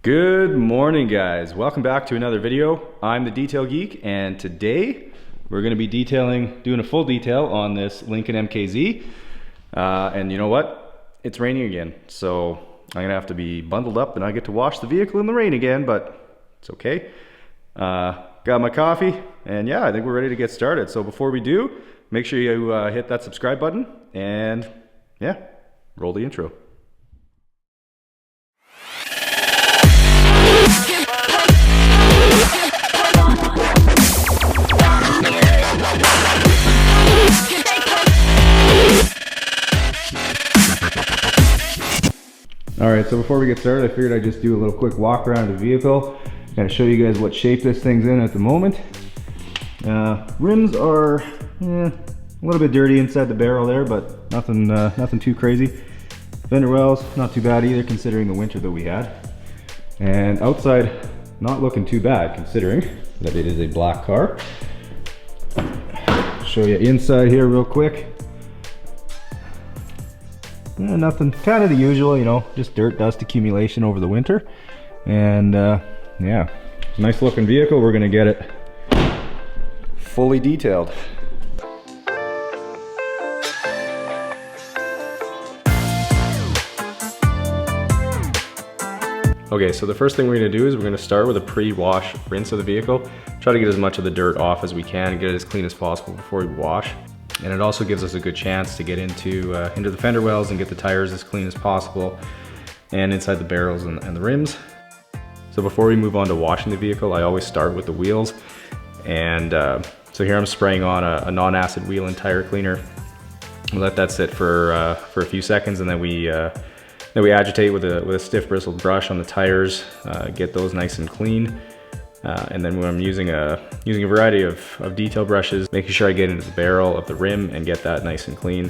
Good morning, guys. Welcome back to another video. I'm the Detail Geek, and today we're going to be doing a full detail on this Lincoln MKZ. And you know what? It's raining again, so I'm going to have to be bundled up and I get to wash the vehicle in the rain again, but it's okay. Got my coffee, and yeah, I think we're ready to get started. So before we do, make sure you hit that subscribe button, and yeah, roll the intro. Alright, so before we get started, I figured I'd just do a little quick walk around the vehicle and show you guys what shape this thing's in at the moment. Rims are a little bit dirty inside the barrel there, but nothing too crazy. Fender wells, not too bad either considering the winter that we had. And outside, not looking too bad considering that it is a black car. Show you inside here real quick. Yeah, nothing, kind of the usual, you know, just dirt, dust accumulation over the winter. And yeah, nice looking vehicle. We're gonna get it fully detailed. Okay, so the first thing we're gonna do is we're gonna start with a pre-wash rinse of the vehicle. Try to get as much of the dirt off as we can and get it as clean as possible before we wash. And it also gives us a good chance to get into the fender wells and get the tires as clean as possible, and inside the barrels and the rims. So before we move on to washing the vehicle, I always start with the wheels. And so here I'm spraying on a non-acid wheel and tire cleaner. We'll let that sit for a few seconds, and then we agitate with a stiff bristled brush on the tires, get those nice and clean. And then when I'm using a variety of detail brushes, making sure I get into the barrel of the rim and get that nice and clean.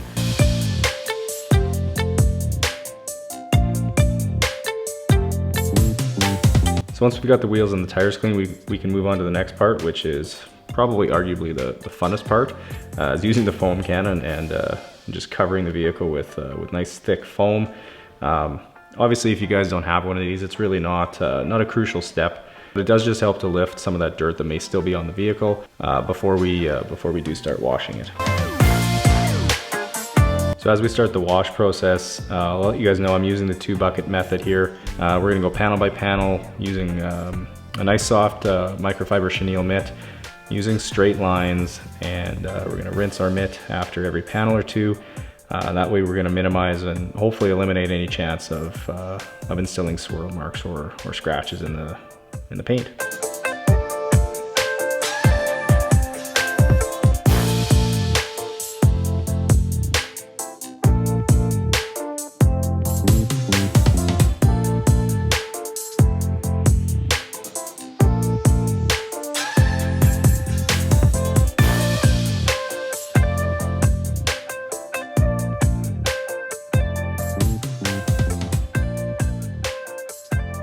So once we've got the wheels and the tires clean, we can move on to the next part, which is probably arguably the funnest part, is using the foam cannon and just covering the vehicle with nice thick foam. Obviously, if you guys don't have one of these, it's really not a crucial step. But it does just help to lift some of that dirt that may still be on the vehicle before we do start washing it. So as we start the wash process, I'll let you guys know I'm using the 2-bucket method here. We're gonna go panel by panel using a nice soft microfiber chenille mitt, using straight lines, and we're gonna rinse our mitt after every panel or two. That way we're gonna minimize and hopefully eliminate any chance of instilling swirl marks or scratches in the paint.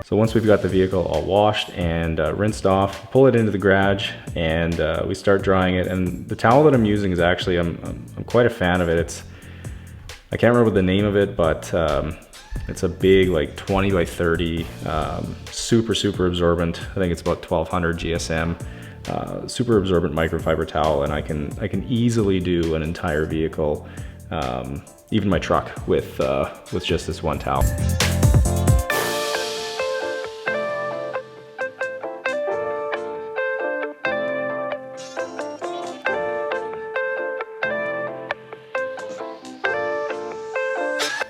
So once we've got the vehicle all washed and rinsed off, pull it into the garage, and we start drying it. And the towel that I'm using is actually, I'm quite a fan of it. I can't remember the name of it, but it's a big, like 20 by 30, super absorbent. I think it's about 1200 GSM, super absorbent microfiber towel, and I can easily do an entire vehicle, even my truck, with just this one towel.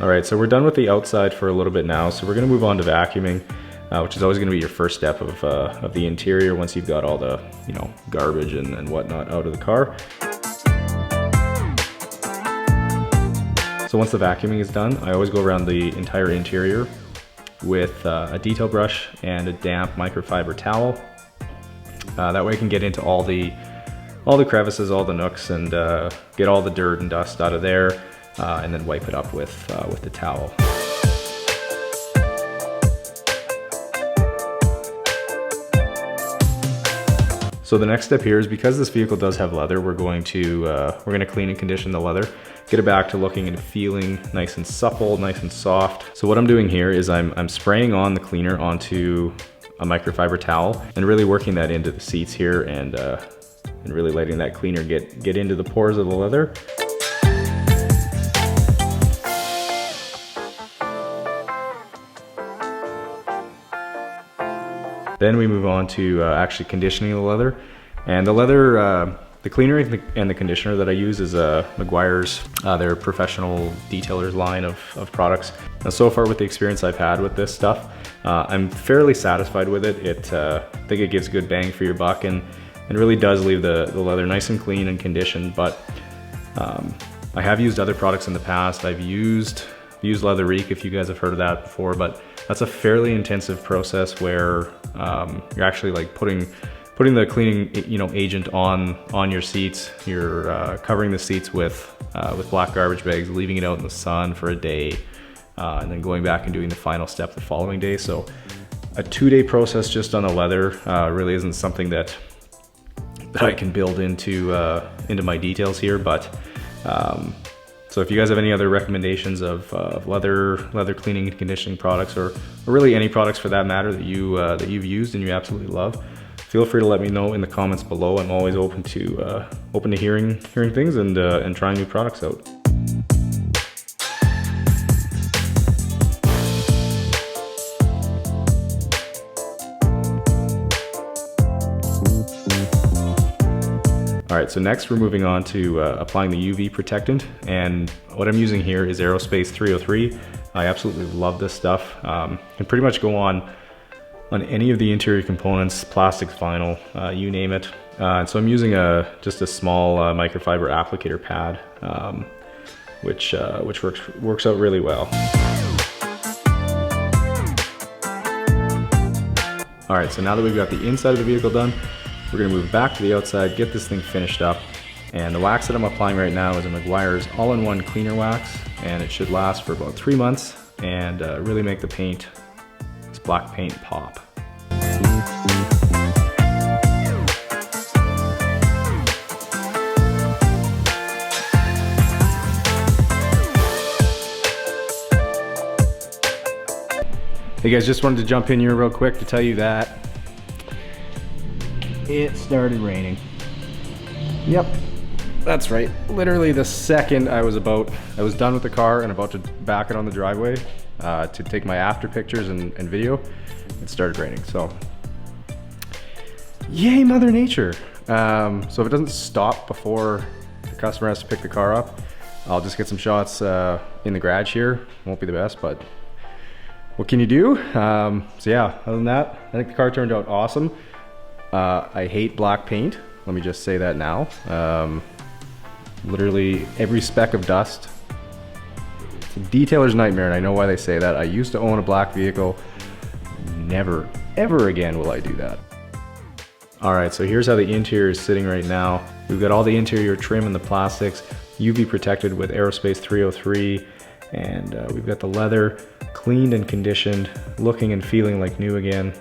All right, so we're done with the outside for a little bit now, so we're gonna move on to vacuuming, which is always gonna be your first step of the interior once you've got all the, you know, garbage and whatnot out of the car. So once the vacuuming is done, I always go around the entire interior with a detail brush and a damp microfiber towel. That way I can get into all the crevices, all the nooks, and get all the dirt and dust out of there. And then wipe it up with the towel. So the next step here is, because this vehicle does have leather, we're going to clean and condition the leather, get it back to looking and feeling nice and supple, nice and soft. So what I'm doing here is I'm spraying on the cleaner onto a microfiber towel and really working that into the seats here and really letting that cleaner get into the pores of the leather. Then we move on to actually conditioning the leather. And the leather, the cleaner and the conditioner that I use is Meguiar's, their professional detailers line of products. Now, so far with the experience I've had with this stuff, I'm fairly satisfied with it. I think it gives good bang for your buck and really does leave the leather nice and clean and conditioned. But I have used other products in the past. I've used Leather Reek, if you guys have heard of that before, but that's a fairly intensive process where you're actually like putting the cleaning agent on your seats. You're covering the seats with black garbage bags, leaving it out in the sun for a day, and then going back and doing the final step the following day. So a 2-day process just on the leather really isn't something that I can build into my details here, but so if you guys have any other recommendations of leather cleaning and conditioning products, or really any products for that matter that you've used and you absolutely love, feel free to let me know in the comments below. I'm always open to hearing things and trying new products out. All right, so next we're moving on to applying the UV protectant, and what I'm using here is Aerospace 303. I absolutely love this stuff. Can pretty much go on any of the interior components, plastics, vinyl, you name it. And so I'm using just a small microfiber applicator pad, which works out really well. All right, so now that we've got the inside of the vehicle done, we're gonna move back to the outside, get this thing finished up. And the wax that I'm applying right now is a Meguiar's all-in-one cleaner wax, and it should last for about 3 months and really make the paint, this black paint, pop. Hey guys, just wanted to jump in here real quick to tell you that it started raining. Yep, that's right. Literally the second I was done with the car and about to back it on the driveway to take my after pictures and video, it started raining. So, yay Mother Nature. So if it doesn't stop before the customer has to pick the car up, I'll just get some shots in the garage here. Won't be the best, but what can you do? So yeah, other than that, I think the car turned out awesome. I hate black paint. Let me just say that now. Literally every speck of dust. It's a detailer's nightmare, and I know why they say that. I used to own a black vehicle. Never, ever again will I do that. All right, so here's how the interior is sitting right now. We've got all the interior trim and the plastics, UV protected with Aerospace 303, and we've got the leather cleaned and conditioned, looking and feeling like new again.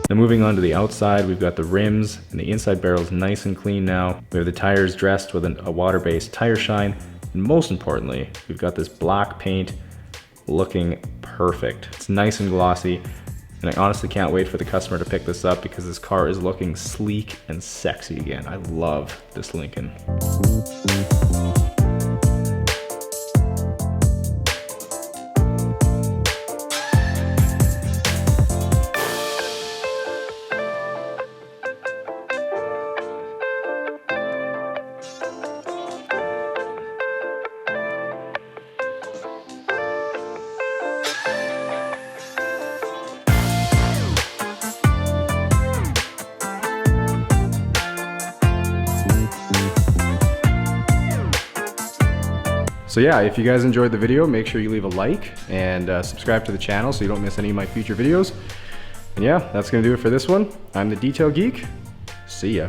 Now moving on to the outside, we've got the rims and the inside barrels nice and clean now. We have the tires dressed with a water-based tire shine. And most importantly, we've got this black paint looking perfect. It's nice and glossy. And I honestly can't wait for the customer to pick this up because this car is looking sleek and sexy again. I love this Lincoln. So yeah, if you guys enjoyed the video, make sure you leave a like and subscribe to the channel so you don't miss any of my future videos. And yeah, that's gonna do it for this one. I'm the Detail Geek. See ya.